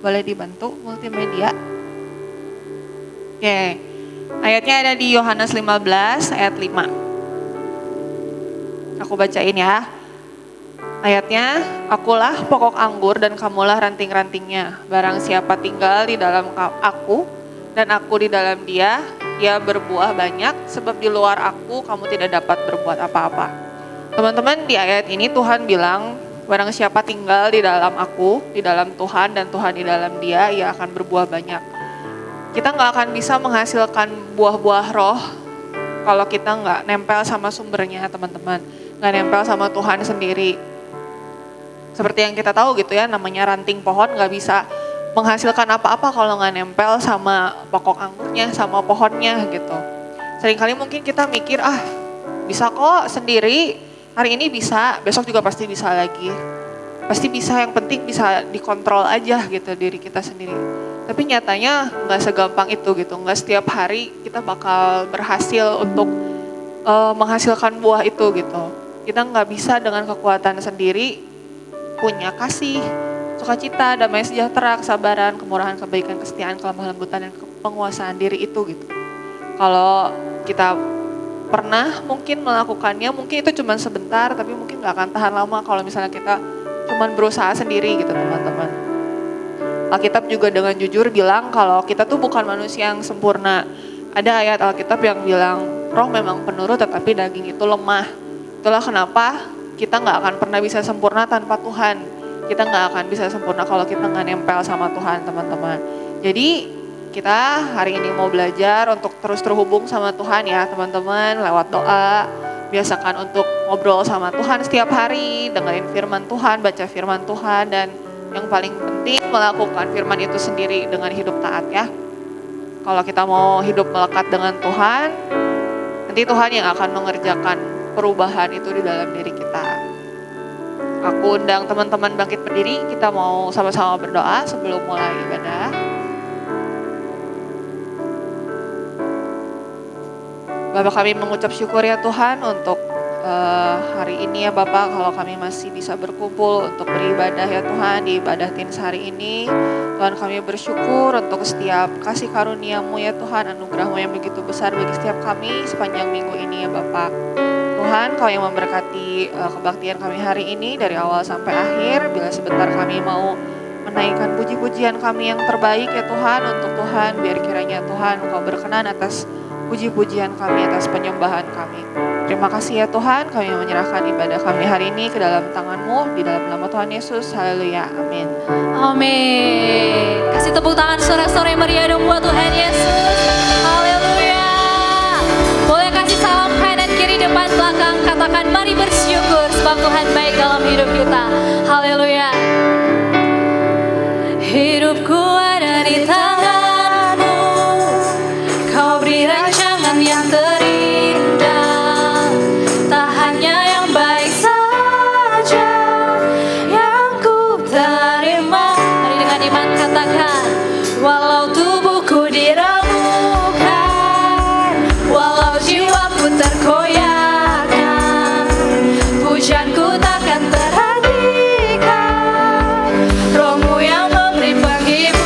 Boleh dibantu multimedia? Oke, ayatnya ada di Yohanes 15 ayat 5. Aku bacain ya. Ayatnya, akulah pokok anggur dan kamulah ranting-rantingnya. Barang siapa tinggal di dalam aku dan aku di dalam dia, ia berbuah banyak, sebab di luar aku kamu tidak dapat berbuat apa-apa. Teman-teman, di ayat ini Tuhan bilang, barang siapa tinggal di dalam aku, di dalam Tuhan dan Tuhan di dalam dia, ia akan berbuah banyak. Kita nggak akan bisa menghasilkan buah-buah roh kalau kita nggak nempel sama sumbernya, teman-teman. Nggak nempel sama Tuhan sendiri. Seperti yang kita tahu gitu ya, namanya ranting pohon nggak bisa menghasilkan apa-apa kalau nggak nempel sama pokok anggurnya, sama pohonnya gitu. Seringkali mungkin kita mikir, bisa kok sendiri, hari ini bisa, besok juga pasti bisa lagi. Pasti bisa, yang penting bisa dikontrol aja gitu diri kita sendiri. Tapi nyatanya nggak segampang itu gitu, nggak setiap hari kita bakal berhasil untuk menghasilkan buah itu gitu. Kita nggak bisa dengan kekuatan sendiri punya kasih, sukacita, damai sejahtera, kesabaran, kemurahan, kebaikan, kesetiaan, kelemah lembutan, dan penguasaan diri itu gitu. Kalau kita pernah mungkin melakukannya, mungkin itu cuma sebentar, tapi mungkin gak akan tahan lama kalau misalnya kita cuma berusaha sendiri gitu teman-teman. Alkitab juga dengan jujur bilang kalau kita tuh bukan manusia yang sempurna. Ada ayat Alkitab yang bilang, roh memang penurut tetapi daging itu lemah. Itulah kenapa kita nggak akan pernah bisa sempurna tanpa Tuhan. Kita nggak akan bisa sempurna kalau kita nggak nempel sama Tuhan, teman-teman. Jadi kita hari ini mau belajar untuk terus terhubung sama Tuhan ya, teman-teman, lewat doa. Biasakan untuk ngobrol sama Tuhan setiap hari, dengerin firman Tuhan, baca firman Tuhan, dan yang paling penting melakukan firman itu sendiri dengan hidup taat ya. Kalau kita mau hidup melekat dengan Tuhan, nanti Tuhan yang akan mengerjakan perubahan itu di dalam diri kita. Aku undang teman-teman bangkit berdiri, kita mau sama-sama berdoa sebelum mulai ibadah. Bapak, kami mengucap syukur ya Tuhan untuk hari ini ya Bapak, kalau kami masih bisa berkumpul untuk beribadah ya Tuhan, di ibadah Teens hari ini. Tuhan, kami bersyukur untuk setiap kasih karunia-Mu ya Tuhan, anugerah-Mu yang begitu besar bagi setiap kami sepanjang minggu ini ya Bapak. Tuhan, Kau yang memberkati kebaktian kami hari ini dari awal sampai akhir. Bila sebentar kami mau menaikkan puji-pujian kami yang terbaik ya Tuhan, untuk Tuhan, biar kiranya Tuhan Kau berkenan atas puji-pujian kami, atas penyembahan kami. Terima kasih ya Tuhan, kami menyerahkan ibadah kami hari ini ke dalam tangan-Mu, di dalam nama Tuhan Yesus. Haleluya, amin. Amin. Kasih tepuk tangan sore-sore meriah dong buat Tuhan Yesus. Haleluya. Boleh kasih salam kanan kiri depan belakang, katakan mari bersyukur sebab Tuhan baik dalam hidup kita. Haleluya. Hidupku ada di tangan-Mu, Kau beri rancangan yang terindah, tak hanya yang baik saja yang ku terima. Mari dengan iman katakan, walau tubuhku diremukkan, walau jiwaku terkoyakkan, pujianku takkan terhentikan, Roh-Mu yang memberi penghiburan.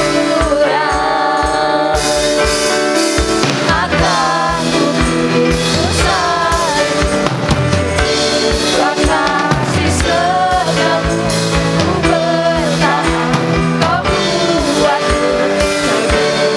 Akan ku susah, Tuhan kasih setiamu, ku bertahan, Kau buatku teguh.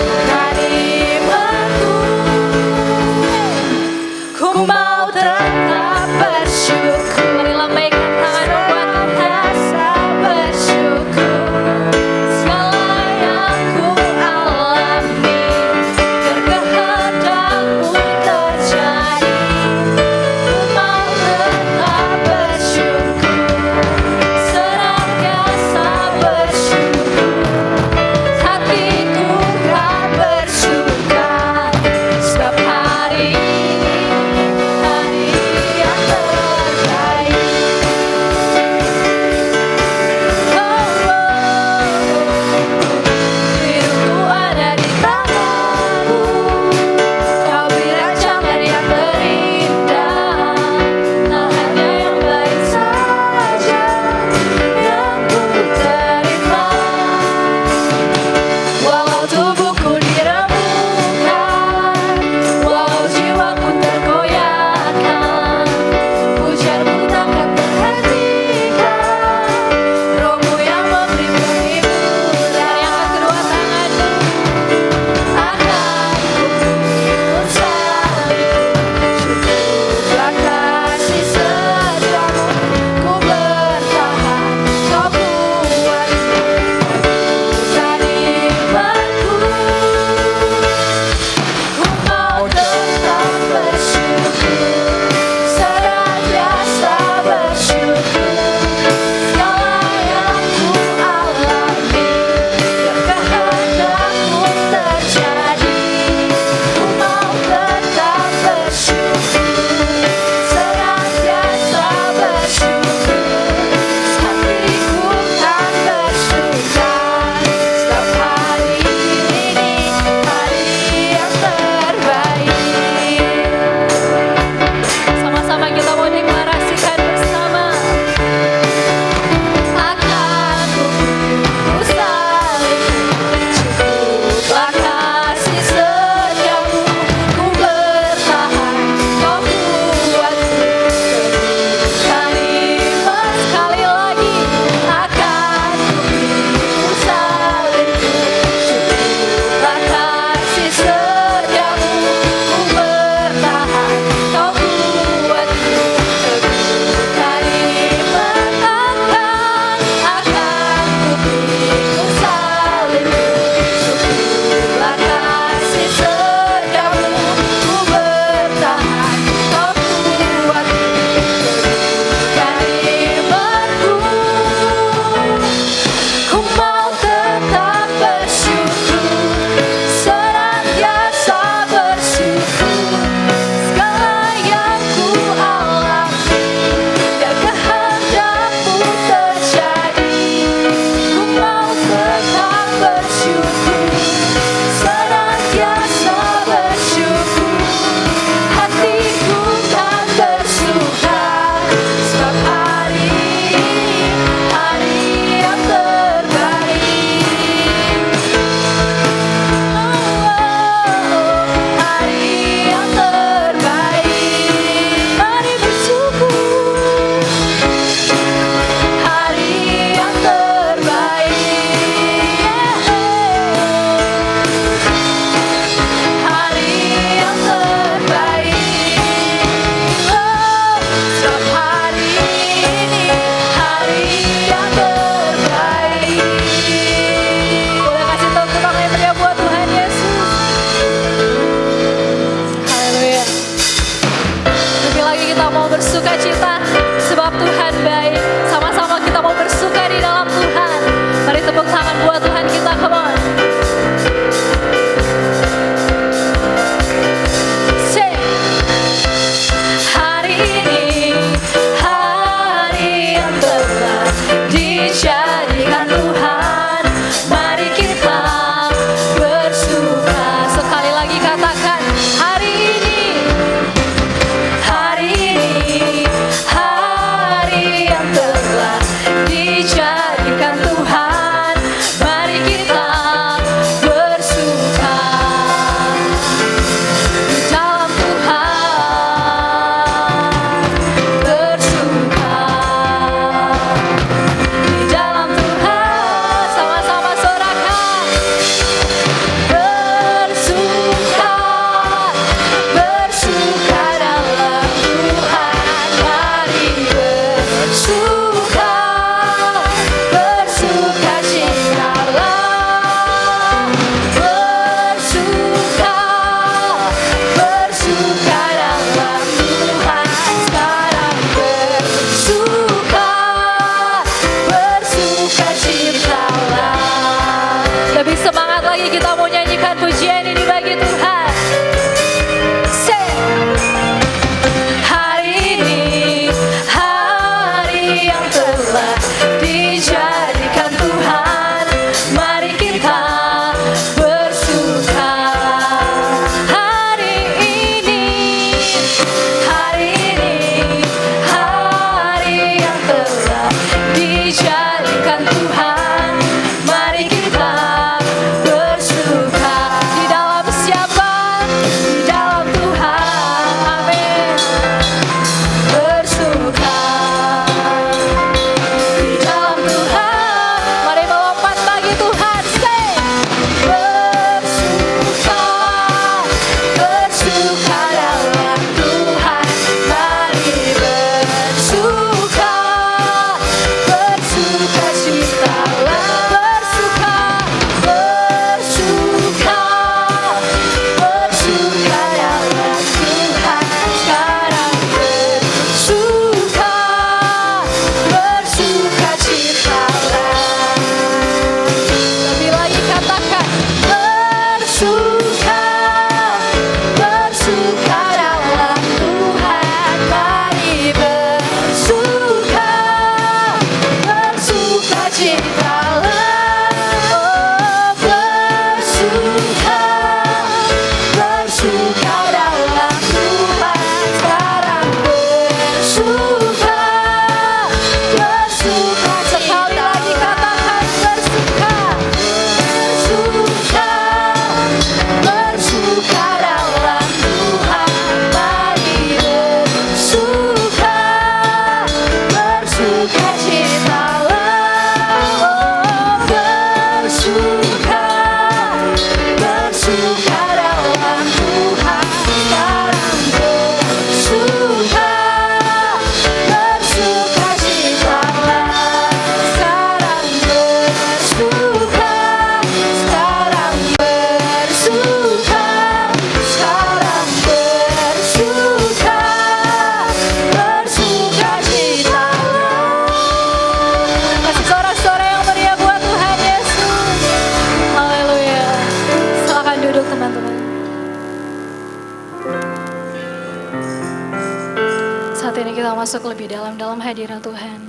ini kita masuk lebih dalam hadirat Tuhan.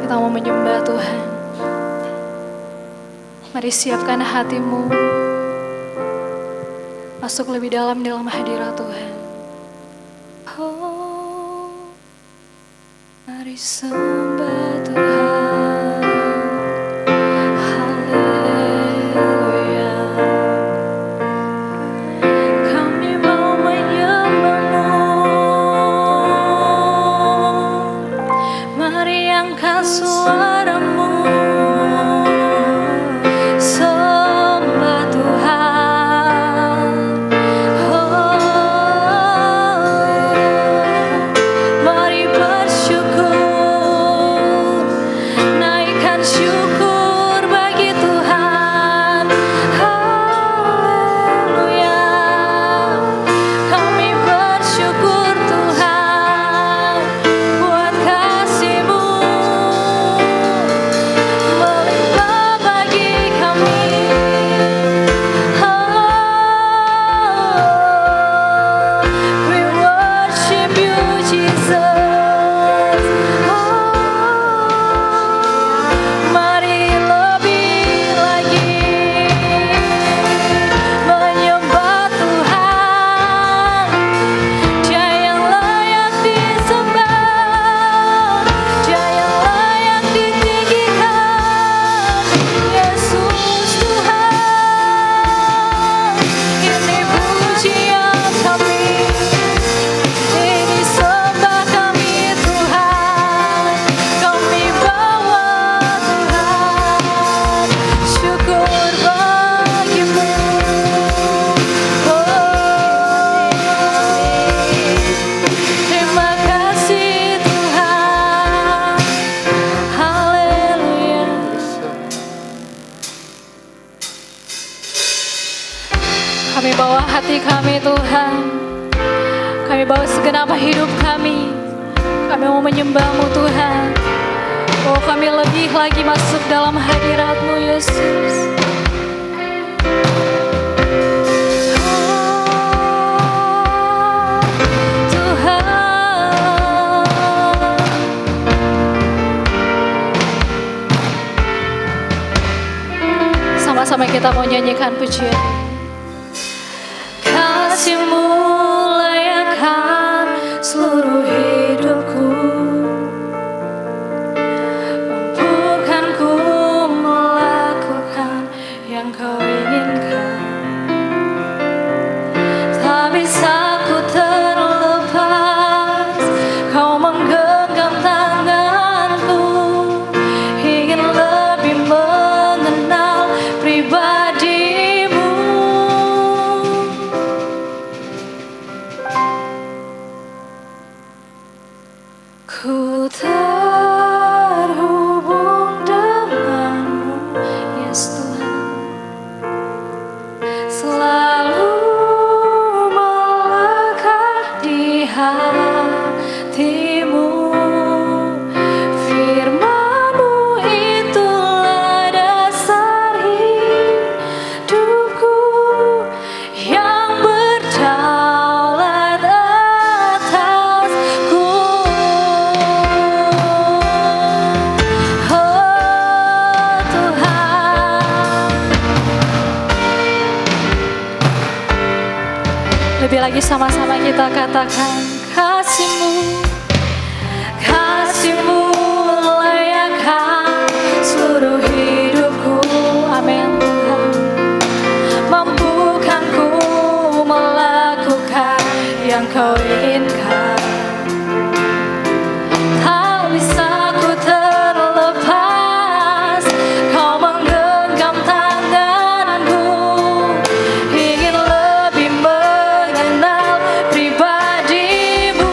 Kita mau menyembah Tuhan. Mari siapkan hatimu. Masuk lebih dalam hadirat Tuhan. Oh, mari sembah Tuhan. Haleluya. Kami mau menyembah-Mu. Mari angkat suara-Mu. Sembah Tuhan. Mari bersyukur, naikkan syukur bagi Tuhan. Haleluya. Kami bersyukur Tuhan buat kasih-Mu melimpah bagi kami. We worship You, Jesus. Mari lebih lagi menyembah Tuhan. Dia yang layak disembah, Dia yang layak ditinggikan. Yesus Tuhan, ini pujian kami, ini sembah kami Tuhan. Kami bawa Tuhan, syukur bagi-Mu. Terima kasih Tuhan. Haleluya. Kami bawa hati kami Tuhan. Kami bawa segenap hidup kami. Kami mau menyembah-Mu Tuhan. Oh, kami lebih lagi masuk dalam hadirat-Mu Yesus. Oh, Tuhan. Sama-sama kita mau nyanyikan pujian. Kasih-Mu layakkan seluruh hidupku. Mampukanku melakukan yang Kau inginkan. Tak bisa ku terlepas, Kau menggenggam tanganku. Ingin lebih mengenal pribadi-Mu. Ku terhubung denganmu, Yesus Tuhan. Selalu melekat di hati-Mu. Firman-Mu itulah dasar hidupku yang berdaulat atasku. Oh Tuhan. Lebih lagi sama-sama kita katakan, kasih-Mu, kasih-Mu layakkan seluruh hidupku. Amin Tuhan. Mampukanku melakukan yang Kau inginkan. Tak bisa ku terlepas, Kau menggenggam tanganku. Ingin lebih mengenal pribadi-Mu.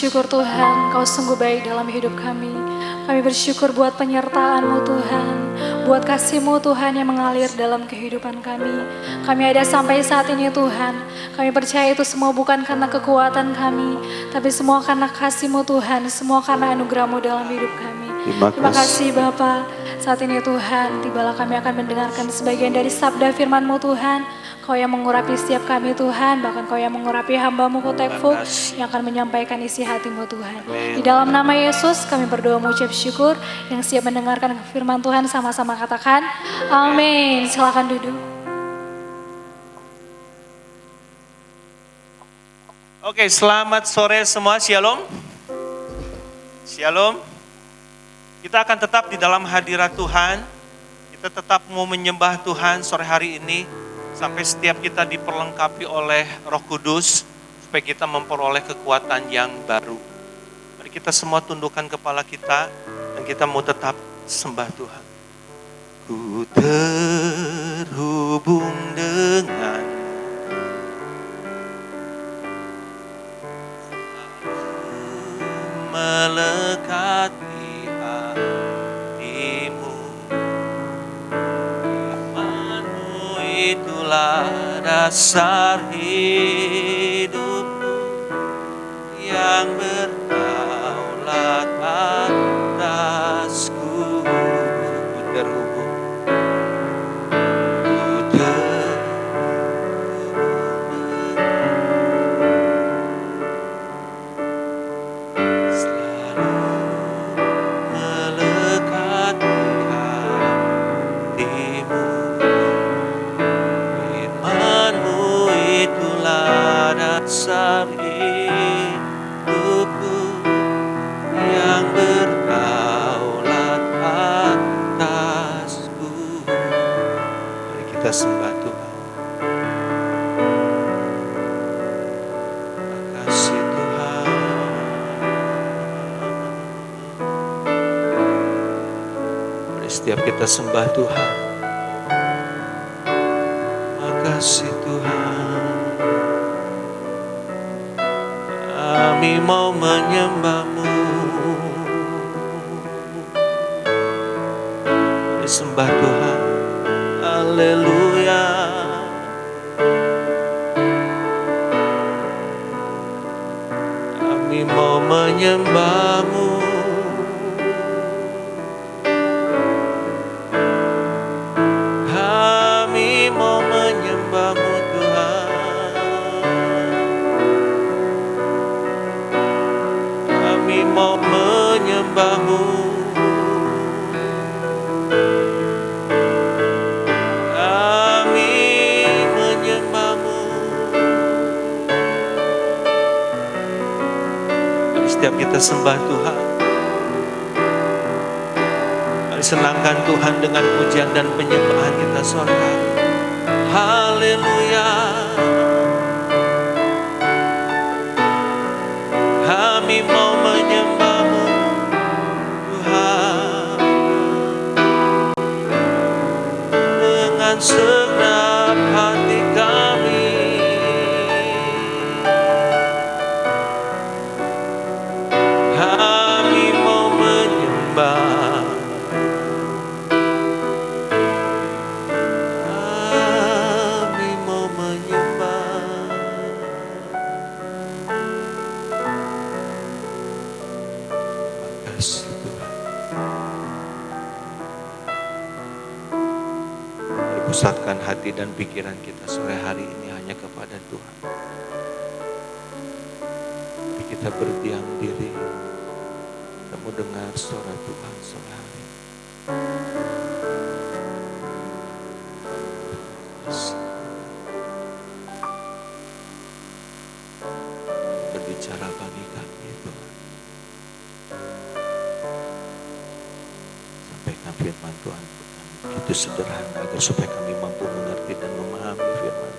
bersyukur Tuhan, Kau sungguh baik dalam hidup kami. Kami bersyukur buat penyertaan-Mu Tuhan, buat kasih-Mu Tuhan yang mengalir dalam kehidupan kami. Kami ada sampai saat ini Tuhan, kami percaya itu semua bukan karena kekuatan kami, tapi semua karena kasih-Mu Tuhan, semua karena anugerah-Mu dalam hidup kami. Terima kasih Bapa. Saat ini Tuhan, tibalah kami akan mendengarkan sebagian dari sabda firman-Mu Tuhan. Kau yang mengurapi setiap kami Tuhan, bahkan Kau yang mengurapi hamba-Mu Kotekfuk yang akan menyampaikan isi hati-Mu Tuhan. Di dalam nama Yesus kami berdoa mengucap syukur, yang siap mendengarkan firman Tuhan sama-sama katakan amin. Silakan duduk. Oke, selamat sore semua, shalom. Shalom. Kita akan tetap di dalam hadirat Tuhan. Kita tetap mau menyembah Tuhan sore hari ini. Sampai setiap kita diperlengkapi oleh Roh Kudus, supaya kita memperoleh kekuatan yang baru. Mari kita semua tundukkan kepala kita, dan kita mau tetap sembah Tuhan. Ku terhubung dengan melekat di hatimu. Imanmu itulah dasar hidupku yang berdaulat atasku. Ku terhubung, ku terhubung, selalu melekat di hatimu. Imanmu itulah dasar hidupku yang berdaulat atasku. Mari kita sembah Tuhan. Makasih Tuhan. Mari setiap kita sembah Tuhan. Makasih Tuhan. Kami mau menyembah-Mu. Mari sembah Tuhan. Haleluya. Kami mau menyembah-Mu. Kami mau menyembah-Mu Tuhan. Kami mau menyembah-Mu. Kami menyembah-Mu. Mari setiap kita sembah Tuhan. Mari senangkan Tuhan dengan pujian dan penyembahan kita sore hari. Haleluya. Kami mau menyembah-Mu Tuhan dengan segenap hati kami. Kami mau menyembah. Kami mau menyembah. Makasih Tuhan. Mari pusatkan hati dan pikiran kita sore hari ini hanya kepada Tuhan. Mari kita berdiam diri. Kita mau dengar suara Tuhan sore hari. Berbicara bagi kami Tuhan. Sampaikan firman Tuhan begitu sederhana agar supaya kami mampu mengerti dan memahami firman.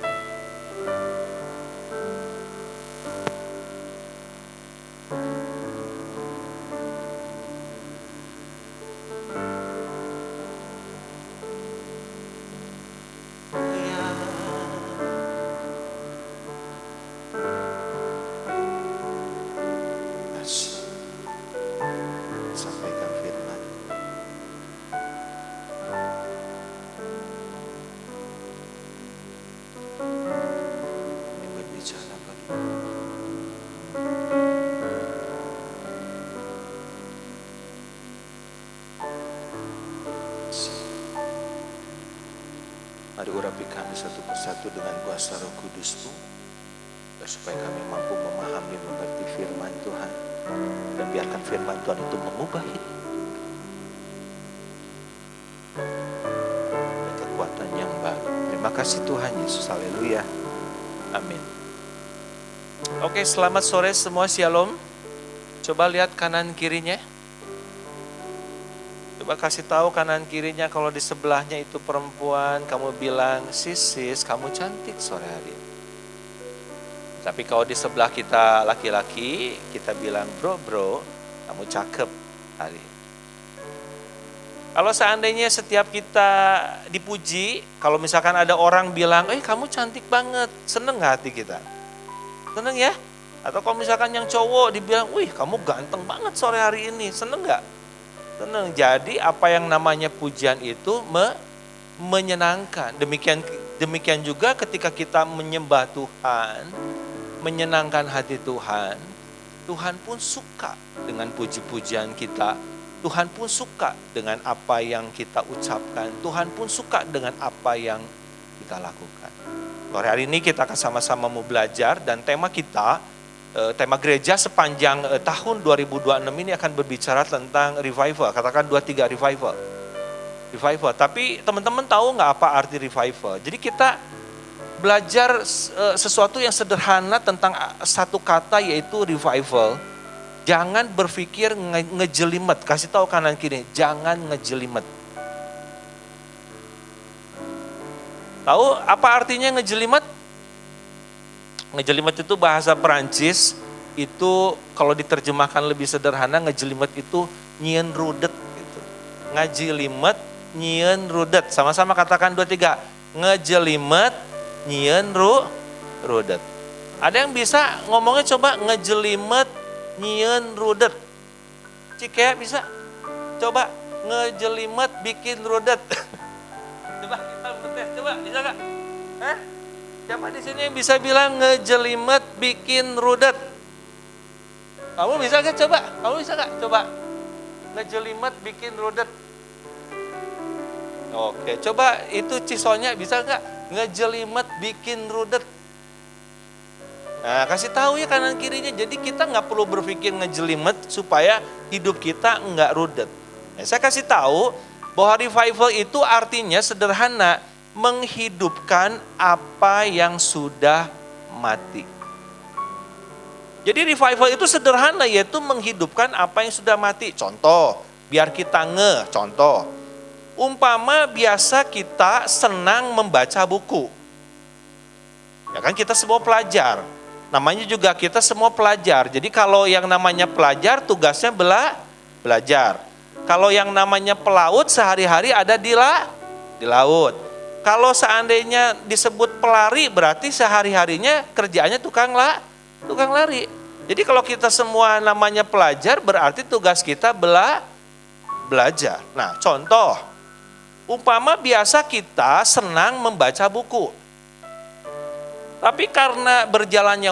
Mari urapi kami satu persatu dengan kuasa Roh Kudus-Mu, supaya kami mampu memahami, mengerti firman Tuhan. Dan biarkan firman Tuhan itu mengubah hidup. Dan kekuatan yang baru. Terima kasih Tuhan Yesus, haleluya. Amin. Oke, selamat sore semua, shalom. Coba lihat kanan kirinya. Coba kasih tahu kanan kirinya, kalau di sebelahnya itu perempuan, kamu bilang, sis, kamu cantik sore hari ini. Tapi kalau di sebelah kita laki-laki, kita bilang, bro, kamu cakep hari ini. Kalau seandainya setiap kita dipuji, kalau misalkan ada orang bilang, kamu cantik banget, seneng gak hati kita? Seneng ya? Atau kalau misalkan yang cowok dibilang, wih kamu ganteng banget sore hari ini, seneng gak? Seneng. Jadi apa yang namanya pujian itu menyenangkan. Demikian juga ketika kita menyembah Tuhan, menyenangkan hati Tuhan, Tuhan pun suka dengan puji-pujian kita. Tuhan pun suka dengan apa yang kita ucapkan. Tuhan pun suka dengan apa yang kita lakukan. Sore hari ini kita akan sama-sama mau belajar, dan tema kita, tema gereja sepanjang tahun 2026 ini akan berbicara tentang revival. Katakan 23 revival. Revival. Tapi teman-teman tahu nggak apa arti revival? Jadi kita belajar sesuatu yang sederhana tentang satu kata, yaitu revival. Jangan berpikir ngejelimet. Kasih tahu kanan kiri, jangan ngejelimet. Tahu apa artinya ngejelimet? Ngejelimet itu bahasa Perancis. Itu kalau diterjemahkan lebih sederhana, ngejelimet itu nyieun rudet gitu. Ngejelimet, nyieun rudet. Sama-sama katakan 23. Ngejelimet, nyieun rudet. Ada yang bisa ngomongnya, coba ngejelimet, nyieun rudet. Cikea bisa? Coba ngejelimet bikin rudet. Coba kita bertes, coba bisa gak? Siapa di sini yang bisa bilang ngejelimet bikin rudet? Kamu bisa gak? Coba, kamu bisa gak? Coba ngejelimet bikin rudet. Oke, coba itu Cisonya bisa gak? Ngejelimet bikin rudet. Nah, kasih tahu ya kanan kirinya. Jadi kita nggak perlu berpikir ngejelimet supaya hidup kita nggak rudet. Nah, saya kasih tahu bahwa revival itu artinya sederhana, menghidupkan apa yang sudah mati. Jadi revival itu sederhana, yaitu menghidupkan apa yang sudah mati. Contoh, biar kita contoh. Umpama biasa kita senang membaca buku. Ya kan, kita semua pelajar. Namanya juga kita semua pelajar. Jadi kalau yang namanya pelajar tugasnya belajar. Kalau yang namanya pelaut sehari-hari ada di laut. Kalau seandainya disebut pelari berarti sehari-harinya kerjaannya tukang lari. Jadi kalau kita semua namanya pelajar berarti tugas kita belajar. Nah, contoh. Umpama biasa kita senang membaca buku. Tapi karena berjalannya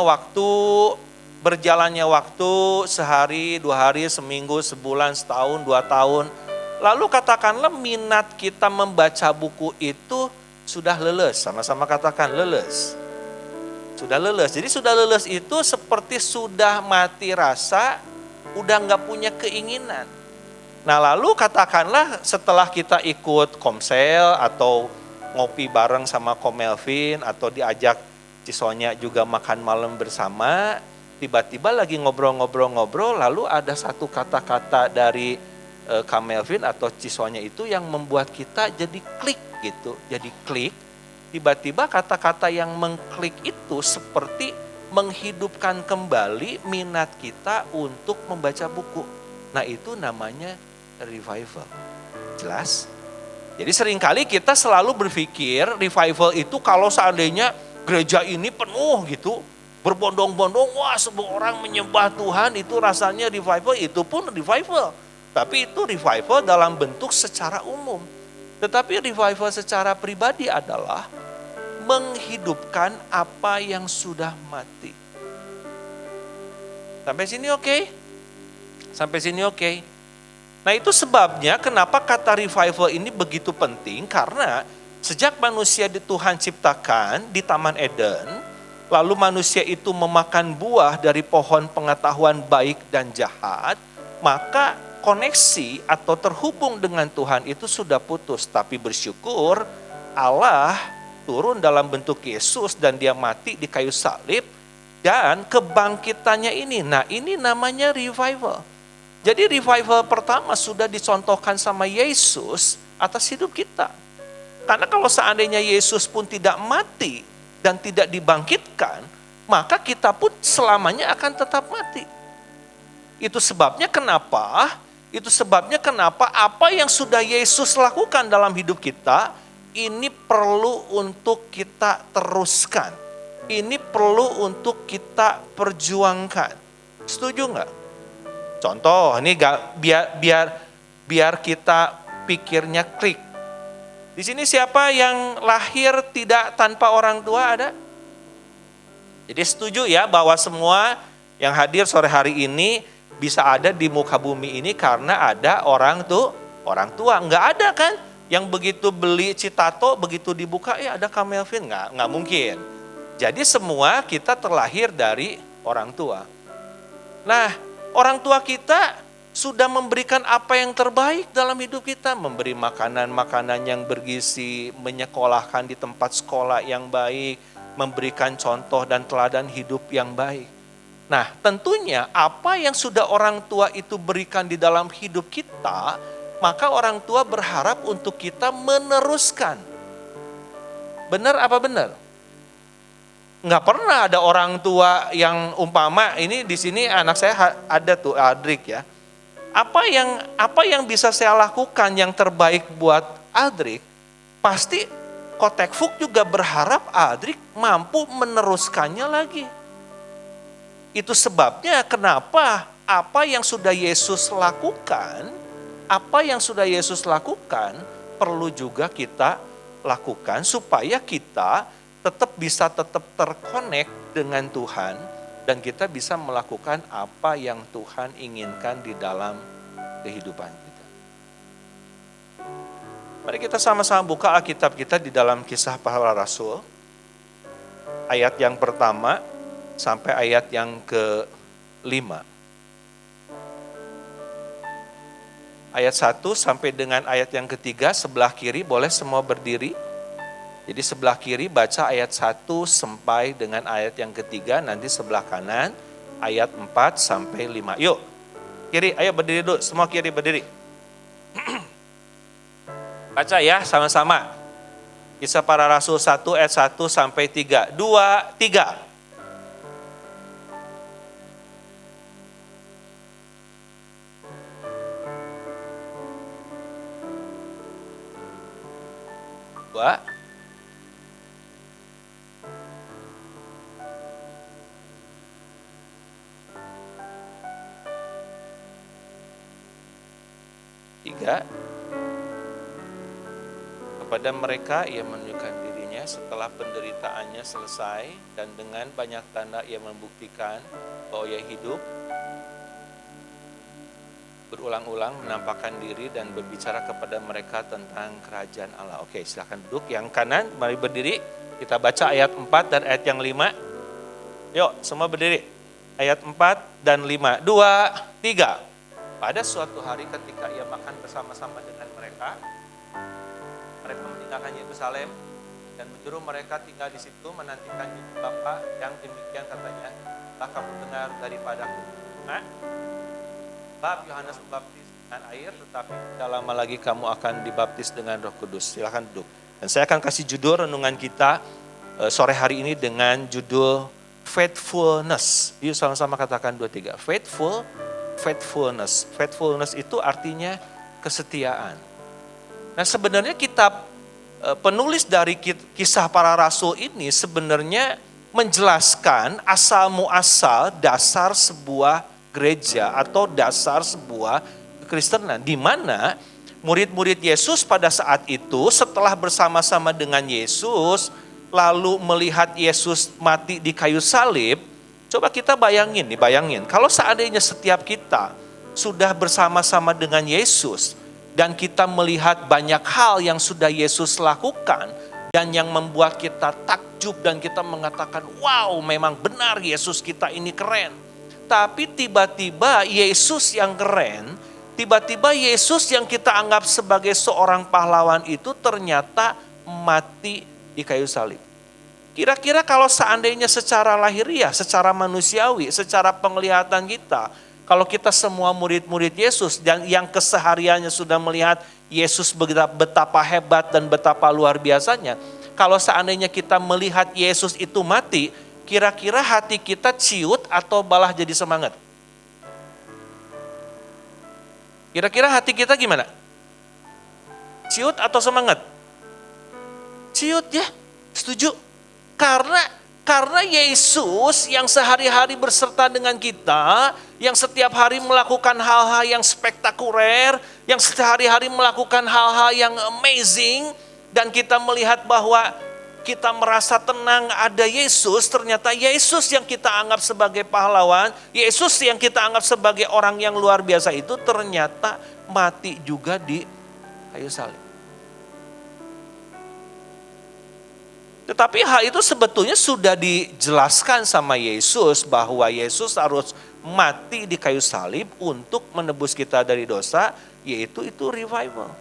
waktu sehari, 2 hari, seminggu, sebulan, setahun, 2 tahun. Lalu katakanlah minat kita membaca buku itu sudah leles. Sama-sama katakan leles. Sudah leles. Jadi sudah leles itu seperti sudah mati rasa, udah gak punya keinginan. Nah lalu katakanlah setelah kita ikut komsel atau ngopi bareng sama Ko Melvin atau diajak Cisonya juga makan malam bersama, tiba-tiba lagi ngobrol-ngobrol, lalu ada satu kata-kata dari Kak Melvin atau Cisonya itu yang membuat kita jadi klik gitu, jadi klik. Tiba-tiba kata-kata yang mengklik itu seperti menghidupkan kembali minat kita untuk membaca buku. Nah itu namanya revival. Jelas? Jadi seringkali kita selalu berpikir revival itu kalau seandainya gereja ini penuh gitu, berbondong-bondong, wah semua orang menyembah Tuhan, itu rasanya revival, itu pun revival. Tapi itu revival dalam bentuk secara umum. Tetapi revival secara pribadi adalah menghidupkan apa yang sudah mati. Sampai sini oke? Sampai sini oke? Nah itu sebabnya kenapa kata revival ini begitu penting, karena Sejak manusia di Tuhan ciptakan di Taman Eden, lalu manusia itu memakan buah dari pohon pengetahuan baik dan jahat, maka koneksi atau terhubung dengan Tuhan itu sudah putus. Tapi bersyukur Allah turun dalam bentuk Yesus dan dia mati di kayu salib, dan kebangkitannya ini, nah ini namanya revival. Jadi revival pertama sudah dicontohkan sama Yesus atas hidup kita. Karena kalau seandainya Yesus pun tidak mati dan tidak dibangkitkan, maka kita pun selamanya akan tetap mati. Itu sebabnya kenapa apa yang sudah Yesus lakukan dalam hidup kita, ini perlu untuk kita teruskan. Ini perlu untuk kita perjuangkan. Setuju nggak? Contoh, ini biar kita pikirnya klik. Di sini siapa yang lahir tidak tanpa orang tua ada? Jadi setuju ya bahwa semua yang hadir sore hari ini bisa ada di muka bumi ini karena ada orang tua. Nggak ada kan yang begitu beli Citato, begitu dibuka ada Kak Melvin, nggak mungkin. Jadi semua kita terlahir dari orang tua. Nah, orang tua kita sudah memberikan apa yang terbaik dalam hidup kita, memberi makanan-makanan yang bergizi, menyekolahkan di tempat sekolah yang baik, memberikan contoh dan teladan hidup yang baik. Nah, tentunya apa yang sudah orang tua itu berikan di dalam hidup kita, maka orang tua berharap untuk kita meneruskan. Benar apa benar? Nggak pernah ada orang tua yang umpama, ini di sini anak saya ada tuh, Adrik ya. Apa yang bisa saya lakukan yang terbaik buat Adrik, pasti Kotek Fuk juga berharap Adrik mampu meneruskannya lagi. Itu sebabnya kenapa apa yang sudah Yesus lakukan perlu juga kita lakukan supaya kita tetap terkonek dengan Tuhan dan kita bisa melakukan apa yang Tuhan inginkan di dalam kehidupan kita. Mari kita sama-sama buka Alkitab kita di dalam Kisah Para Rasul. Ayat yang pertama sampai ayat yang ke-5. Ayat 1 sampai dengan ayat yang ketiga, sebelah kiri boleh semua berdiri. Jadi sebelah kiri baca ayat 1 sampai dengan ayat yang ketiga, nanti sebelah kanan ayat 4 sampai 5. Yuk, kiri, ayo berdiri dulu, semua kiri berdiri. Baca ya sama-sama. Kisah Para Rasul 1 ayat 1 sampai 3. 2, 3. Dua. Tiga. Kepada mereka ia menunjukkan dirinya setelah penderitaannya selesai dan dengan banyak tanda ia membuktikan bahwa ia hidup. Berulang-ulang menampakkan diri dan berbicara kepada mereka tentang kerajaan Allah. Oke, silakan duduk. Yang kanan, mari berdiri. Kita baca ayat 4 dan ayat yang 5. Yuk, semua berdiri. Ayat 4 dan 5. 2, 3. Pada suatu hari ketika ia makan bersama-sama dengan mereka meninggalkan Yerusalem dan menyuruh mereka tinggal di situ menantikan Bapa yang demikian katanya, "Telah kamu dengar daripadaku. Nah, bab Yohanes membaptis dengan air, tetapi tidak lama lagi kamu akan dibaptis dengan Roh Kudus." Silakan duduk. Dan saya akan kasih judul renungan kita sore hari ini dengan judul Faithfulness. Yuk sama-sama katakan 2, 3. Faithfulness. Faithfulness itu artinya kesetiaan. Nah, sebenarnya kitab penulis dari Kisah Para Rasul ini sebenarnya menjelaskan asal muasal dasar sebuah gereja atau dasar sebuah kekristenan, di mana murid-murid Yesus pada saat itu setelah bersama-sama dengan Yesus lalu melihat Yesus mati di kayu salib. Coba kita bayangin kalau seandainya setiap kita sudah bersama-sama dengan Yesus dan kita melihat banyak hal yang sudah Yesus lakukan dan yang membuat kita takjub dan kita mengatakan, wow, memang benar Yesus kita ini keren. Tapi tiba-tiba Yesus yang keren, tiba-tiba Yesus yang kita anggap sebagai seorang pahlawan itu ternyata mati di kayu salib. Kira-kira kalau seandainya secara lahiriah, secara manusiawi, secara penglihatan kita, kalau kita semua murid-murid Yesus dan yang kesehariannya sudah melihat Yesus betapa hebat dan betapa luar biasanya, kalau seandainya kita melihat Yesus itu mati, kira-kira hati kita ciut atau malah jadi semangat? Kira-kira hati kita gimana? Ciut atau semangat? Ciut ya, setuju. Karena Yesus yang sehari-hari berserta dengan kita, yang setiap hari melakukan hal-hal yang spektakuler, yang sehari-hari melakukan hal-hal yang amazing, dan kita melihat bahwa kita merasa tenang ada Yesus, ternyata Yesus yang kita anggap sebagai pahlawan, Yesus yang kita anggap sebagai orang yang luar biasa itu ternyata mati juga di kayu salib. Tetapi hal itu sebetulnya sudah dijelaskan sama Yesus bahwa Yesus harus mati di kayu salib untuk menebus kita dari dosa, yaitu itu revival.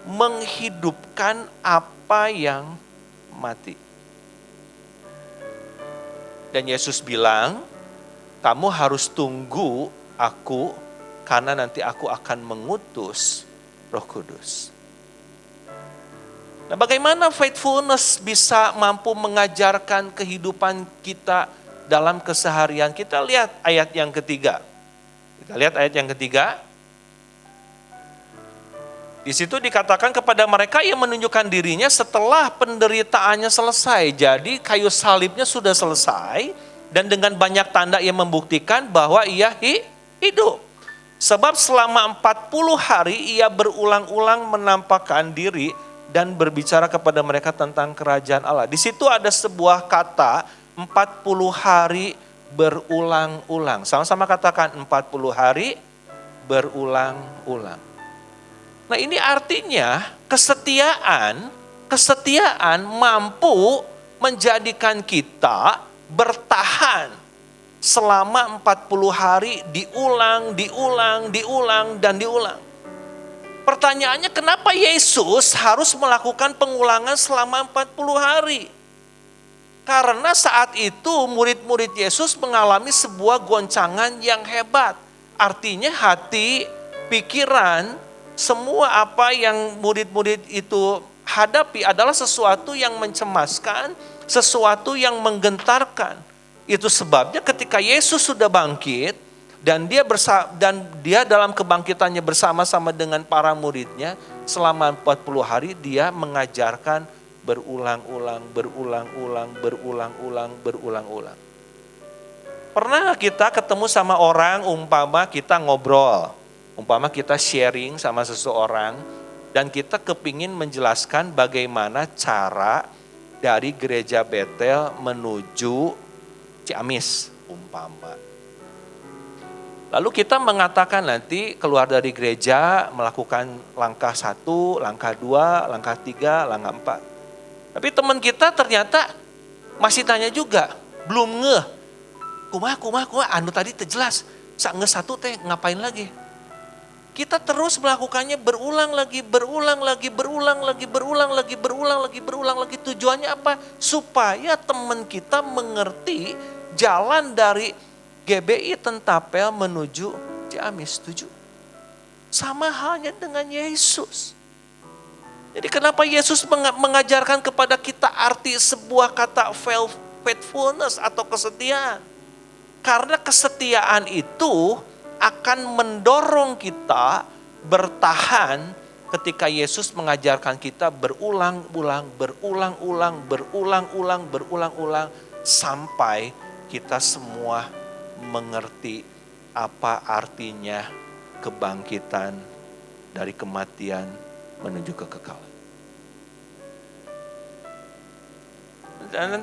Menghidupkan apa yang mati. Dan Yesus bilang, kamu harus tunggu aku karena nanti aku akan mengutus Roh Kudus. Nah, bagaimana faithfulness bisa mampu mengajarkan kehidupan kita dalam keseharian? Kita lihat ayat yang ketiga. Di situ dikatakan kepada mereka ia menunjukkan dirinya setelah penderitaannya selesai. Jadi kayu salibnya sudah selesai dan dengan banyak tanda ia membuktikan bahwa ia hidup. Sebab selama 40 hari ia berulang-ulang menampakkan diri dan berbicara kepada mereka tentang kerajaan Allah. Di situ ada sebuah kata 40 hari berulang-ulang. Sama-sama katakan 40 hari berulang-ulang. Nah, ini artinya kesetiaan mampu menjadikan kita bertahan selama 40 hari diulang. Pertanyaannya, kenapa Yesus harus melakukan pengulangan selama 40 hari? Karena saat itu murid-murid Yesus mengalami sebuah goncangan yang hebat. Artinya hati, pikiran, semua apa yang murid-murid itu hadapi adalah sesuatu yang mencemaskan, sesuatu yang menggentarkan. Itu sebabnya ketika Yesus sudah bangkit, dan dia dalam kebangkitannya bersama-sama dengan para muridnya selama 40 hari dia mengajarkan berulang-ulang. Pernah kita ketemu sama orang, umpama kita ngobrol, umpama kita sharing sama seseorang dan kita kepingin menjelaskan bagaimana cara dari gereja Betel menuju Ciamis umpama. Lalu kita mengatakan nanti keluar dari gereja melakukan langkah 1, langkah 2, langkah 3, langkah 4. Tapi teman kita ternyata masih tanya juga, belum ngeh. Kumaha, anu tadi terjelas. Sak ngeh 1 teh ngapain lagi? Kita terus melakukannya berulang lagi. Tujuannya apa? Supaya teman kita mengerti jalan dari GBI Tentapel menuju Ciamis. Setuju? Sama halnya dengan Yesus. Jadi kenapa Yesus mengajarkan kepada kita arti sebuah kata faithfulness atau kesetiaan? Karena kesetiaan itu akan mendorong kita bertahan ketika Yesus mengajarkan kita berulang-ulang sampai kita semua mengerti apa artinya kebangkitan dari kematian menuju kekekalan.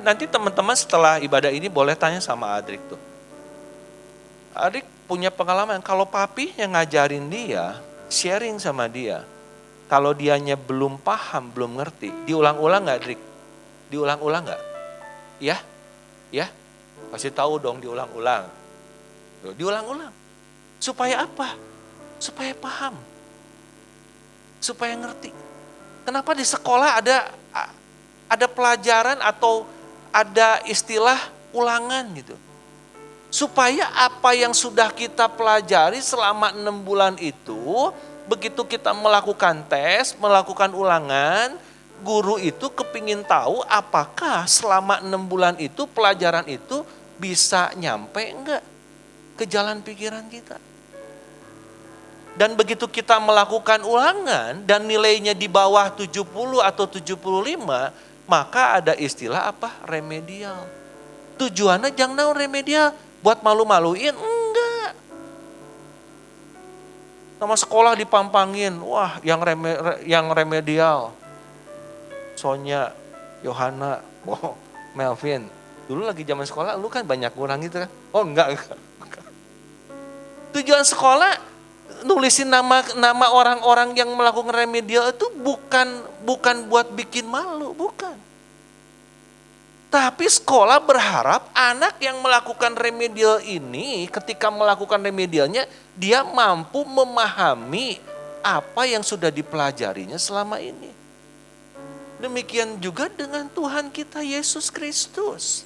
Nanti teman-teman setelah ibadah ini boleh tanya sama Adrik tuh. Adrik punya pengalaman kalau papi yang ngajarin dia, sharing sama dia, kalau dianya belum paham, belum ngerti, diulang-ulang nggak, Drik? Diulang-ulang nggak? Ya, ya, kasih tahu dong diulang-ulang. Diulang-ulang. Supaya apa? Supaya paham. Supaya ngerti. Kenapa di sekolah ada pelajaran atau ada istilah ulangan gitu? Supaya apa yang sudah kita pelajari selama 6 bulan itu, begitu kita melakukan tes, melakukan ulangan, guru itu kepingin tahu apakah selama 6 bulan itu pelajaran itu bisa nyampe enggak ke jalan pikiran kita. Dan begitu kita melakukan ulangan dan nilainya di bawah 70 atau 75, maka ada istilah apa? Remedial. Tujuannya jangan remedial buat malu-maluin, enggak. Sama sekolah dipampangin, wah yang remedial. Sonya, Yohana, Melvin. Dulu lagi zaman sekolah lu kan banyak kurang gitu kan. Oh enggak. Tujuan sekolah nulisin nama orang-orang yang melakukan remedial itu bukan buat bikin malu, bukan. Tapi sekolah berharap anak yang melakukan remedial ini, ketika melakukan remedialnya, dia mampu memahami apa yang sudah dipelajarinya selama ini. Demikian juga dengan Tuhan kita Yesus Kristus.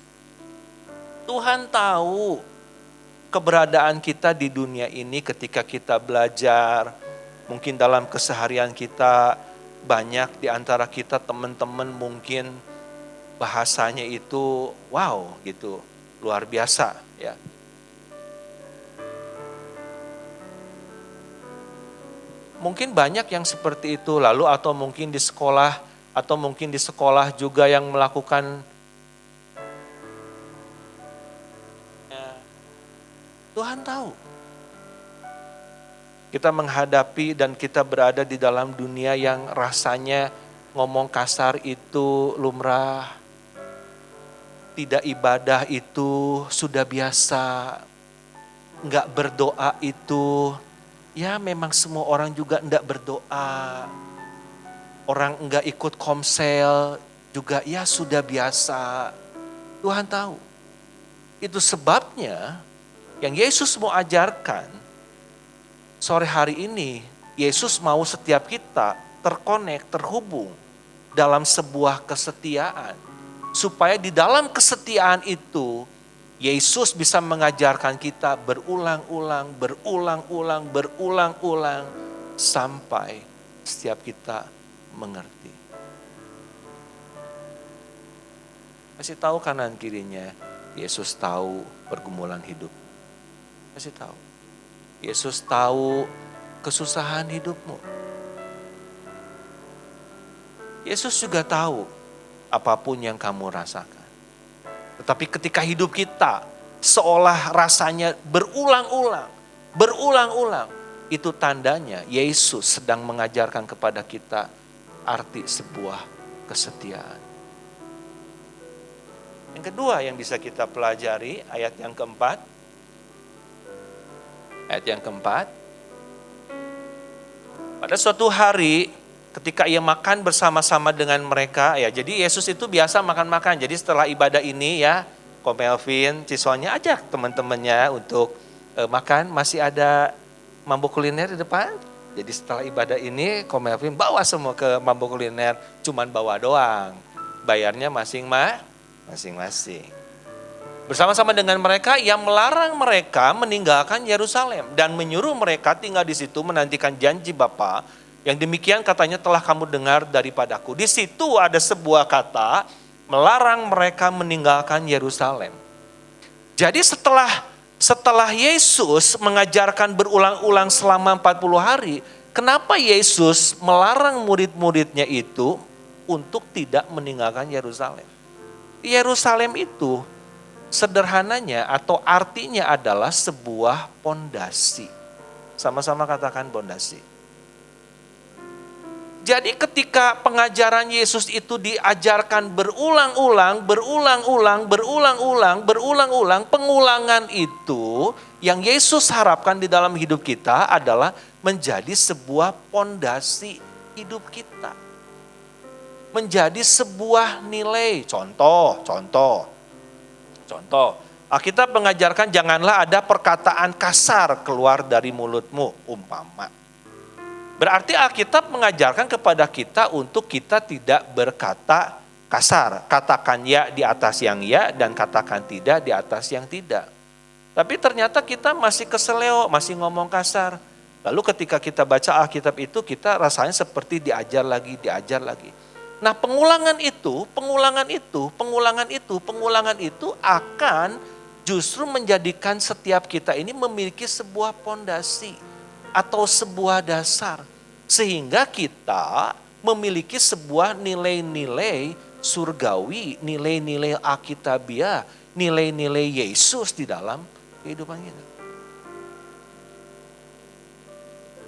Tuhan tahu keberadaan kita di dunia ini ketika kita belajar. Mungkin dalam keseharian kita, banyak di antara kita teman-teman mungkin bahasanya itu wow gitu, luar biasa ya. Mungkin banyak yang seperti itu, lalu atau mungkin di sekolah juga yang melakukan. Tuhan tahu. Kita menghadapi dan kita berada di dalam dunia yang rasanya ngomong kasar itu lumrah. Tidak ibadah itu sudah biasa. Enggak berdoa itu, ya memang semua orang juga enggak berdoa. Orang enggak ikut komsel juga ya sudah biasa. Tuhan tahu. Itu sebabnya yang Yesus mau ajarkan sore hari ini, Yesus mau setiap kita terhubung dalam sebuah kesetiaan. Supaya di dalam kesetiaan itu, Yesus bisa mengajarkan kita berulang-ulang, sampai setiap kita mengerti. Kasih tahu kanan kirinya, Yesus tahu pergumulan hidup. Kasih tahu. Yesus tahu kesusahan hidupmu. Yesus juga tahu apapun yang kamu rasakan. Tetapi ketika hidup kita seolah rasanya berulang-ulang, itu tandanya Yesus sedang mengajarkan kepada kita arti sebuah kesetiaan. Yang kedua yang bisa kita pelajari, ayat yang keempat. Pada suatu hari ketika ia makan bersama-sama dengan mereka, ya jadi Yesus itu biasa makan-makan. Jadi setelah ibadah ini ya, Ko Melvin, Cisonya ajak teman-temannya untuk makan. Masih ada mambok kuliner di depan. Jadi setelah ibadah ini, Ko Melvin bawa semua ke mambok kuliner. Cuman bawa doang. Bayarnya masing-masing. Bersama-sama dengan mereka, ia melarang mereka meninggalkan Yerusalem dan menyuruh mereka tinggal di situ menantikan janji Bapa. Yang demikian katanya telah kamu dengar daripadaku. Di situ ada sebuah kata melarang mereka meninggalkan Yerusalem. Jadi setelah Yesus mengajarkan berulang-ulang selama 40 hari, kenapa Yesus melarang murid-muridnya itu untuk tidak meninggalkan Yerusalem? Yerusalem itu sederhananya atau artinya adalah sebuah pondasi. Sama-sama katakan pondasi. Jadi ketika pengajaran Yesus itu diajarkan berulang-ulang, pengulangan itu yang Yesus harapkan di dalam hidup kita adalah menjadi sebuah pondasi hidup kita. Menjadi sebuah nilai. Contoh. Alkitab mengajarkan janganlah ada perkataan kasar keluar dari mulutmu, umpama. Berarti Alkitab mengajarkan kepada kita untuk kita tidak berkata kasar. Katakan ya di atas yang ya dan katakan tidak di atas yang tidak. Tapi ternyata kita masih keseleo, masih ngomong kasar. Lalu ketika kita baca Alkitab itu kita rasanya seperti diajar lagi. Nah pengulangan itu akan justru menjadikan setiap kita ini memiliki sebuah pondasi atau sebuah dasar. Sehingga kita memiliki sebuah nilai-nilai surgawi, nilai-nilai Alkitabiah, nilai-nilai Yesus di dalam kehidupan kita.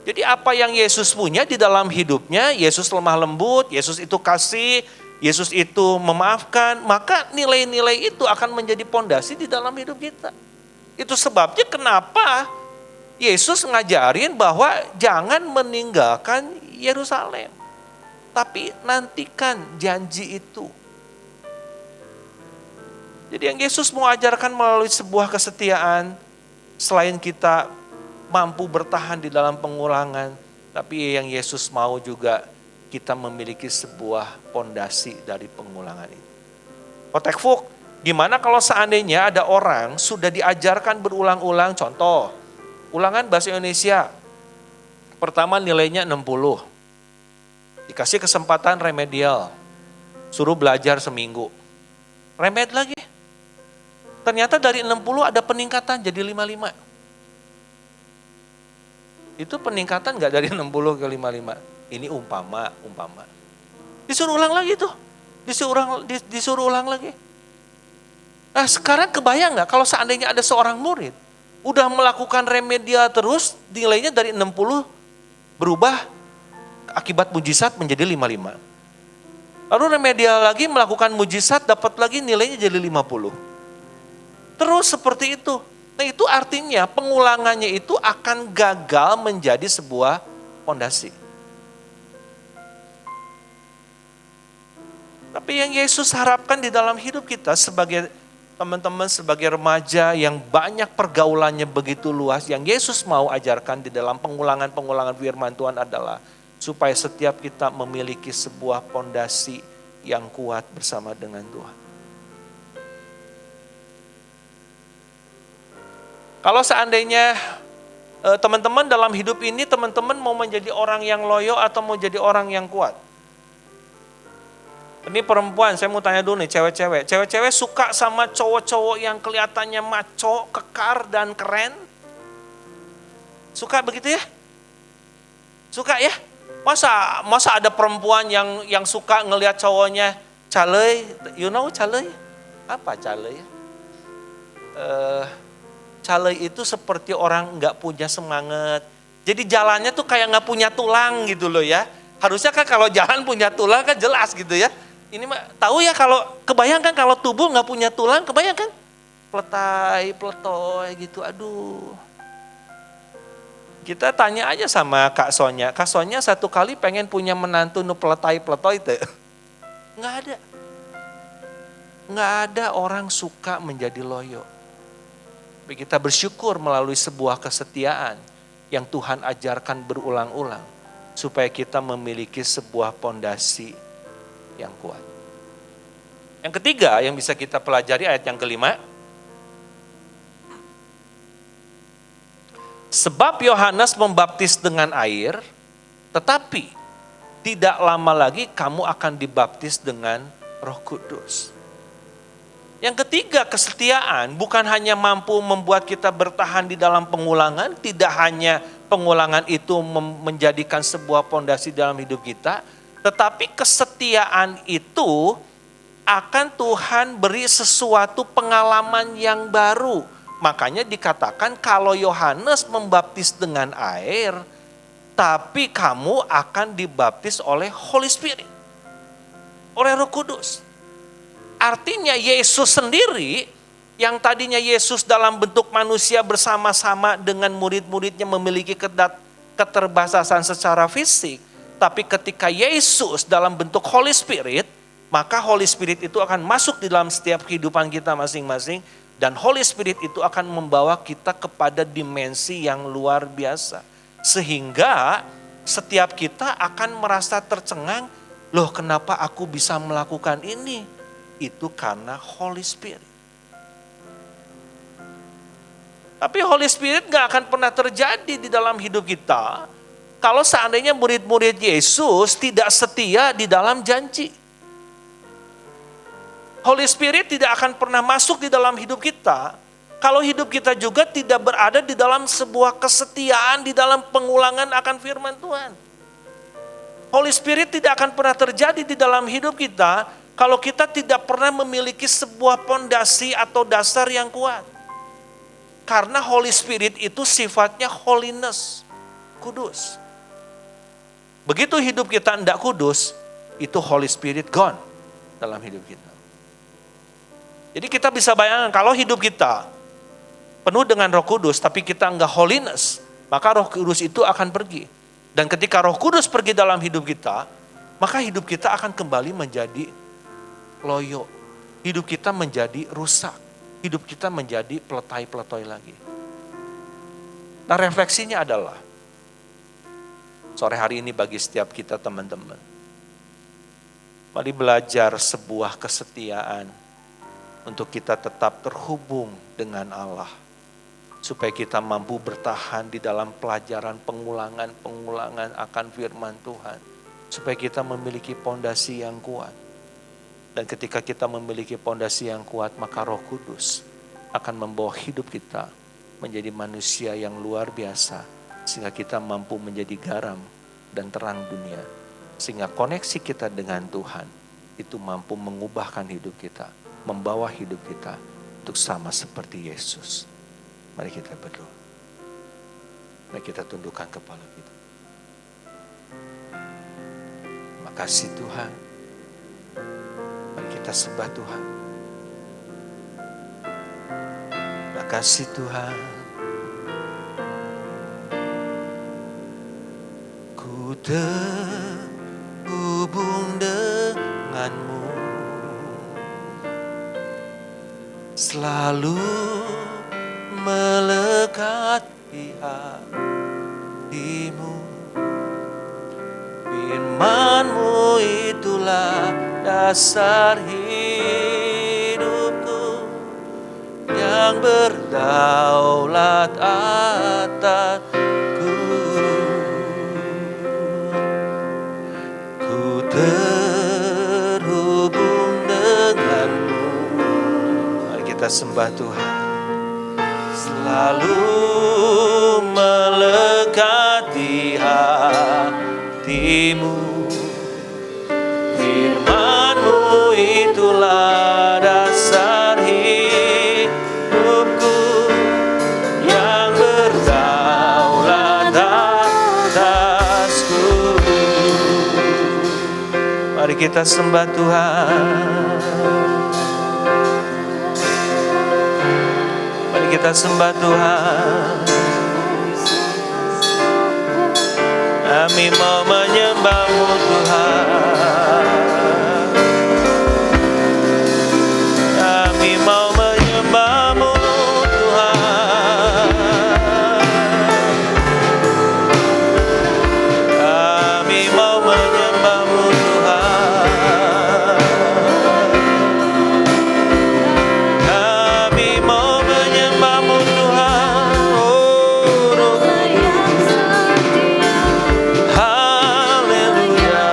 Jadi apa yang Yesus punya di dalam hidupnya, Yesus lemah lembut, Yesus itu kasih, Yesus itu memaafkan, maka nilai-nilai itu akan menjadi pondasi di dalam hidup kita. Itu sebabnya kenapa Yesus ngajarin bahwa jangan meninggalkan Yerusalem, tapi nantikan janji itu. Jadi yang Yesus mau ajarkan melalui sebuah kesetiaan, selain kita mampu bertahan di dalam pengulangan, tapi yang Yesus mau juga kita memiliki sebuah pondasi dari pengulangan itu. Kotekfuk, gimana kalau seandainya ada orang sudah diajarkan berulang-ulang, contoh, ulangan bahasa Indonesia, pertama nilainya 60, dikasih kesempatan remedial, suruh belajar seminggu, remed lagi. Ternyata dari 60 ada peningkatan jadi 55. Itu peningkatan gak dari 60 ke 55? Ini umpama. Disuruh ulang lagi tuh. Disuruh ulang lagi. Nah sekarang kebayang gak kalau seandainya ada seorang murid udah melakukan remedial terus, nilainya dari 60 berubah akibat mujizat menjadi 55. Lalu remedial lagi melakukan mujizat dapat lagi nilainya jadi 50. Terus seperti itu. Nah itu artinya pengulangannya itu akan gagal menjadi sebuah pondasi. Tapi yang Yesus harapkan di dalam hidup kita sebagai teman-teman, sebagai remaja yang banyak pergaulannya begitu luas, yang Yesus mau ajarkan di dalam pengulangan-pengulangan firman Tuhan adalah supaya setiap kita memiliki sebuah pondasi yang kuat bersama dengan Tuhan. Kalau seandainya teman-teman dalam hidup ini, teman-teman mau menjadi orang yang loyo atau mau jadi orang yang kuat? Ini perempuan, saya mau tanya dulu nih, cewek-cewek. Cewek-cewek suka sama cowok-cowok yang kelihatannya maco, kekar, dan keren? Suka begitu ya? Suka ya? Masa ada perempuan yang suka ngelihat cowoknya calei? You know calei? Apa calei? Calei itu seperti orang nggak punya semangat. Jadi jalannya tuh kayak nggak punya tulang gitu loh ya. Harusnya kan kalau jalan punya tulang kan jelas gitu ya. Ini mah tahu ya, kalau kebayangkan kalau tubuh nggak punya tulang, kebayangkan peletai, peletoy gitu. Aduh. Kita tanya aja sama Kak Sonya. Kak Sonya satu kali pengen punya menantu nu peletai itu. Nggak ada. Nggak ada orang suka menjadi loyo. Kita bersyukur melalui sebuah kesetiaan yang Tuhan ajarkan berulang-ulang supaya kita memiliki sebuah pondasi yang kuat. Yang ketiga yang bisa kita pelajari ayat yang kelima. Sebab Yohanes membaptis dengan air, tetapi tidak lama lagi kamu akan dibaptis dengan Roh Kudus. Yang ketiga, kesetiaan bukan hanya mampu membuat kita bertahan di dalam pengulangan, tidak hanya pengulangan itu menjadikan sebuah pondasi dalam hidup kita, tetapi kesetiaan itu akan Tuhan beri sesuatu pengalaman yang baru. Makanya dikatakan kalau Yohanes membaptis dengan air, tapi kamu akan dibaptis oleh Holy Spirit, oleh Roh Kudus. Artinya Yesus sendiri yang tadinya Yesus dalam bentuk manusia bersama-sama dengan murid-muridnya memiliki keterbatasan secara fisik. Tapi ketika Yesus dalam bentuk Holy Spirit, maka Holy Spirit itu akan masuk di dalam setiap kehidupan kita masing-masing. Dan Holy Spirit itu akan membawa kita kepada dimensi yang luar biasa. Sehingga setiap kita akan merasa tercengang, loh kenapa aku bisa melakukan ini? Itu karena Holy Spirit. Tapi Holy Spirit gak akan pernah terjadi di dalam hidup kita kalau seandainya murid-murid Yesus tidak setia di dalam janji. Holy Spirit tidak akan pernah masuk di dalam hidup kita kalau hidup kita juga tidak berada di dalam sebuah kesetiaan di dalam pengulangan akan firman Tuhan. Holy Spirit tidak akan pernah terjadi di dalam hidup kita kalau kita tidak pernah memiliki sebuah pondasi atau dasar yang kuat. Karena Holy Spirit itu sifatnya holiness, kudus. Begitu hidup kita tidak kudus, itu Holy Spirit gone dalam hidup kita. Jadi kita bisa bayangkan kalau hidup kita penuh dengan Roh Kudus tapi kita enggak holiness, maka Roh Kudus itu akan pergi. Dan ketika Roh Kudus pergi dalam hidup kita, maka hidup kita akan kembali menjadi loyo. Hidup kita menjadi rusak. Hidup kita menjadi peletai-peletai lagi. Nah, refleksinya adalah sore hari ini bagi setiap kita teman-teman, mari belajar sebuah kesetiaan untuk kita tetap terhubung dengan Allah. Supaya kita mampu bertahan di dalam pelajaran pengulangan akan firman Tuhan. Supaya kita memiliki pondasi yang kuat. Dan ketika kita memiliki pondasi yang kuat, maka Roh Kudus akan membawa hidup kita menjadi manusia yang luar biasa. Sehingga kita mampu menjadi garam dan terang dunia. Sehingga koneksi kita dengan Tuhan itu mampu mengubahkan hidup kita. Membawa hidup kita untuk sama seperti Yesus. Mari kita berdoa. Mari kita tundukkan kepala kita. Makasih Tuhan. Mari kita sembah Tuhan. Makasih Tuhan. Ku terhubung denganmu. Selalu melekat di hatimu. Firman-Mu itulah dasar hidupku yang berdaulat atasku. Ku terhubung denganmu. Mari kita sembah Tuhan. Selalu melekat di hatimu. Firman-Mu itulah dasar hidupku yang berdaulat atasku. Mari kita sembah Tuhan. Mari kita sembah Tuhan. Kami mau menyembah-Mu Tuhan. Kami mau menyembah-Mu Tuhan. Kami mau menyembah-Mu Tuhan. Kami mau menyembah-Mu Tuhan. Oh, haleluya.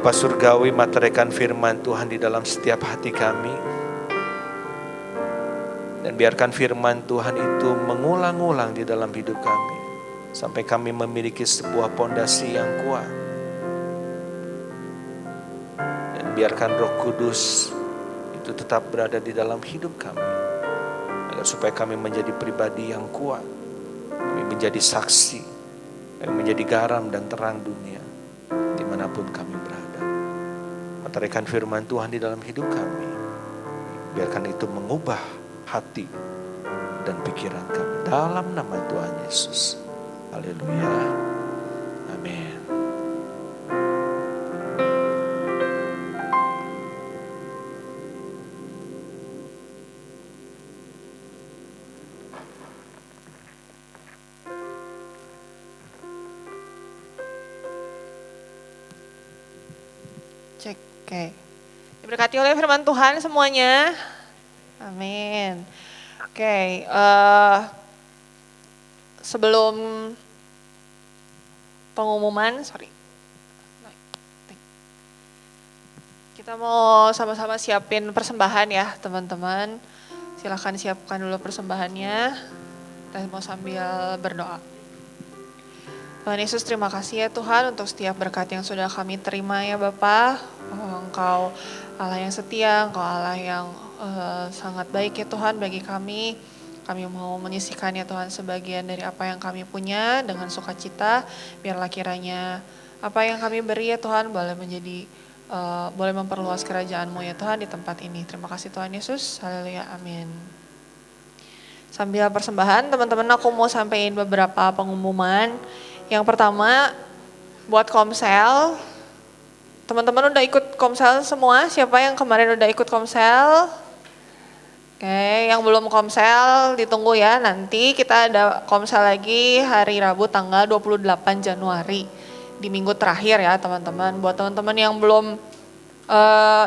Bapa Surgawi, materaikan firman Tuhan di dalam setiap hati kami. Dan biarkan firman Tuhan itu mengulang-ulang di dalam hidup kami. Sampai kami memiliki sebuah pondasi yang kuat. Dan biarkan Roh Kudus itu tetap berada di dalam hidup kami. Agar supaya kami menjadi pribadi yang kuat. Kami menjadi saksi. Kami menjadi garam dan terang dunia. Dimanapun kami berada. Materaikan firman Tuhan di dalam hidup kami. Biarkan itu mengubah hati dan pikiran kami. Dalam nama Tuhan Yesus. Haleluya. Amin. Cek, oke. Diberkati oleh firman Tuhan semuanya. Amin. Oke, sebelum pengumuman, kita mau sama-sama siapin persembahan ya teman-teman. Silahkan siapkan dulu persembahannya. Kita mau sambil berdoa. Tuhan Yesus, terima kasih ya Tuhan untuk setiap berkat yang sudah kami terima ya Bapa. Engkau Allah yang setia, Engkau Allah yang sangat baik ya Tuhan bagi kami. Kami mau menyisihkan ya Tuhan sebagian dari apa yang kami punya dengan sukacita. Biarlah kiranya apa yang kami beri ya Tuhan boleh menjadi, boleh memperluas kerajaan-Mu ya Tuhan di tempat ini. Terima kasih Tuhan Yesus. Haleluya. Amin. Sambil persembahan, teman-teman aku mau sampaikan beberapa pengumuman. Yang pertama, buat Komsel, teman-teman udah ikut Komsel semua? Siapa yang kemarin udah ikut Komsel? Oke, yang belum Komsel ditunggu ya, nanti kita ada Komsel lagi hari Rabu tanggal 28 Januari, di minggu terakhir ya teman-teman. Buat teman-teman yang belum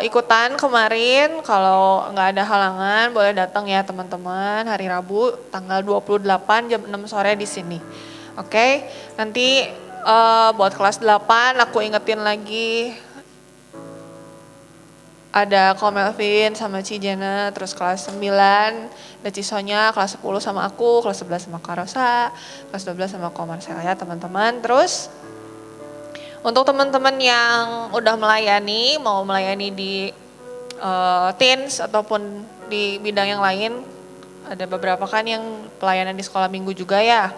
ikutan kemarin, kalau nggak ada halangan boleh datang ya teman-teman, hari Rabu tanggal 28 jam 6 sore di sini. Oke, nanti buat kelas 8 aku ingetin lagi ada Ko Melvin sama Cijena, terus kelas 9 ada Cisonya, kelas 10 sama aku, kelas 11 sama Karosa, kelas 12 sama Ko Marcel ya teman-teman. Terus untuk teman-teman yang udah melayani, mau melayani di teens ataupun di bidang yang lain, ada beberapa kan yang pelayanan di sekolah minggu juga ya.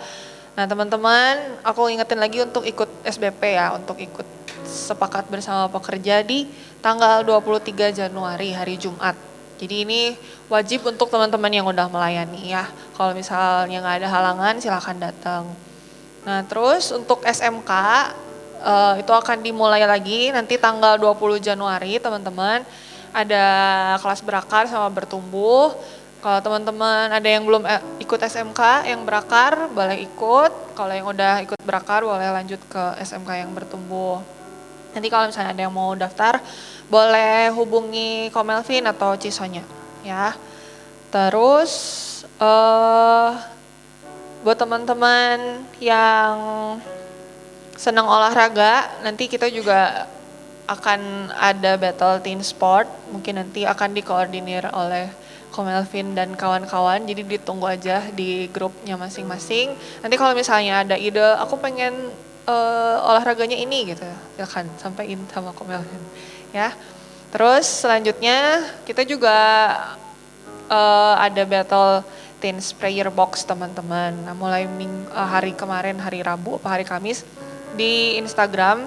Nah teman-teman, aku ingetin lagi untuk ikut SBP ya, untuk ikut sepakat bersama pekerja di tanggal 23 Januari hari Jumat. Jadi ini wajib untuk teman-teman yang udah melayani ya. Kalau misalnya nggak ada halangan silahkan datang. Nah terus untuk SMK itu akan dimulai lagi nanti tanggal 20 Januari teman-teman. Ada kelas berakar sama bertumbuh. Kalau teman-teman ada yang belum ikut SMK yang berakar boleh ikut. Kalau yang udah ikut berakar boleh lanjut ke SMK yang bertumbuh. Nanti kalau misalnya ada yang mau daftar boleh hubungi Ko Melvin atau Cisonya ya. Terus buat teman-teman yang senang olahraga, nanti kita juga akan ada battle teen sport. Mungkin nanti akan dikoordinir oleh Ko Melvin dan kawan-kawan, jadi ditunggu aja di grupnya masing-masing. Nanti kalau misalnya ada ide, aku pengen olahraganya ini gitu, silakan sampaikan sama Ko Melvin ya. Terus selanjutnya kita juga ada battle teens prayer box teman-teman. Nah, mulai hari kemarin, hari Rabu apa hari Kamis di Instagram,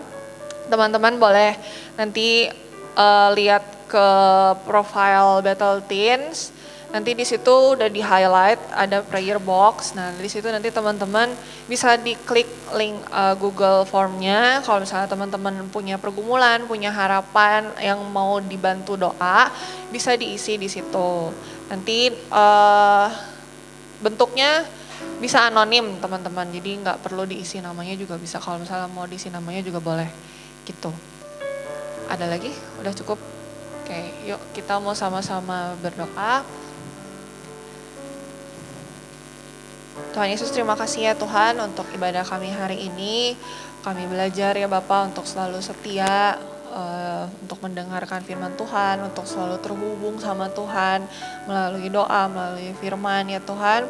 teman-teman boleh nanti lihat ke profile Battle Teens. Nanti di situ udah di highlight ada prayer box. Nah di situ nanti teman-teman bisa diklik link Google Formnya. Kalau misalnya teman-teman punya pergumulan, punya harapan yang mau dibantu doa, bisa diisi di situ. Nanti bentuknya bisa anonim teman-teman. Jadi nggak perlu diisi namanya juga bisa. Kalau misalnya mau diisi namanya juga boleh gitu. Ada lagi? Udah cukup? Oke, yuk kita mau sama-sama berdoa. Tuhan Yesus, terima kasih ya Tuhan untuk ibadah kami hari ini. Kami belajar ya Bapak untuk selalu setia untuk mendengarkan firman Tuhan, untuk selalu terhubung sama Tuhan melalui doa, melalui firman ya Tuhan.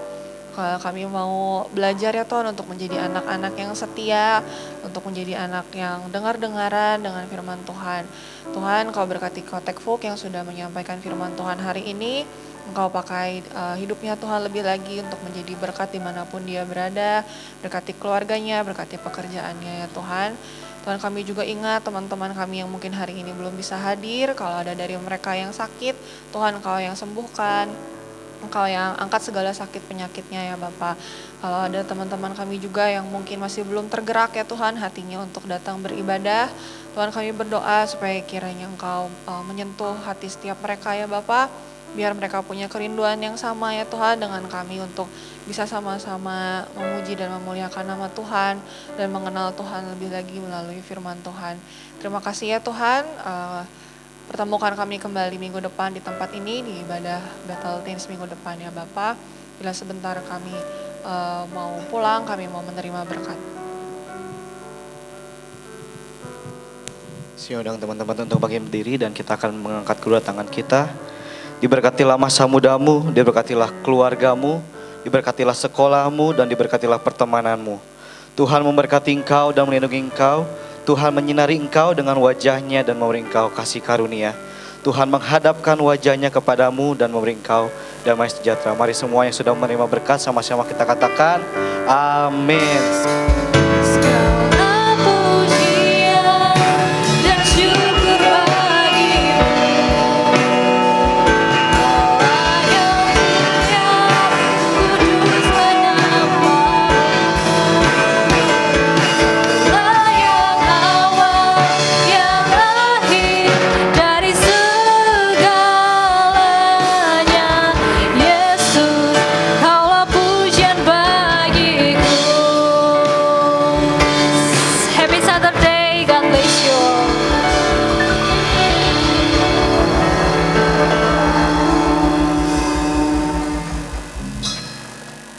Kami mau belajar ya Tuhan untuk menjadi anak-anak yang setia, untuk menjadi anak yang dengar-dengaran dengan firman Tuhan. Tuhan, Kau berkati Kotek Folk yang sudah menyampaikan firman Tuhan hari ini. Engkau pakai hidupnya Tuhan lebih lagi untuk menjadi berkat dimanapun dia berada. Berkati keluarganya, berkati pekerjaannya ya Tuhan. Tuhan, kami juga ingat teman-teman kami yang mungkin hari ini belum bisa hadir. Kalau ada dari mereka yang sakit, Tuhan Kau yang sembuhkan. Engkau yang angkat segala sakit penyakitnya ya Bapa. Kalau ada teman-teman kami juga yang mungkin masih belum tergerak ya Tuhan hatinya untuk datang beribadah, Tuhan kami berdoa supaya kiranya Engkau menyentuh hati setiap mereka ya Bapa. Biar mereka punya kerinduan yang sama ya Tuhan dengan kami untuk bisa sama-sama memuji dan memuliakan nama Tuhan dan mengenal Tuhan lebih lagi melalui firman Tuhan. Terima kasih ya Tuhan. Pertemukan kami kembali minggu depan di tempat ini di ibadah Battle Teens minggu depan ya Bapak. Bila sebentar kami mau pulang, kami mau menerima berkat. Saya undang teman-teman untuk bangkit berdiri dan kita akan mengangkat kedua tangan kita. Diberkatilah masa mudamu, diberkatilah keluargamu, diberkatilah sekolahmu dan diberkatilah pertemananmu. Tuhan memberkati engkau dan melindungi engkau. Tuhan menyinari engkau dengan wajahnya dan memberi engkau kasih karunia. Tuhan menghadapkan wajahnya kepadamu dan memberi engkau damai sejahtera. Mari semua yang sudah menerima berkat sama-sama kita katakan amin.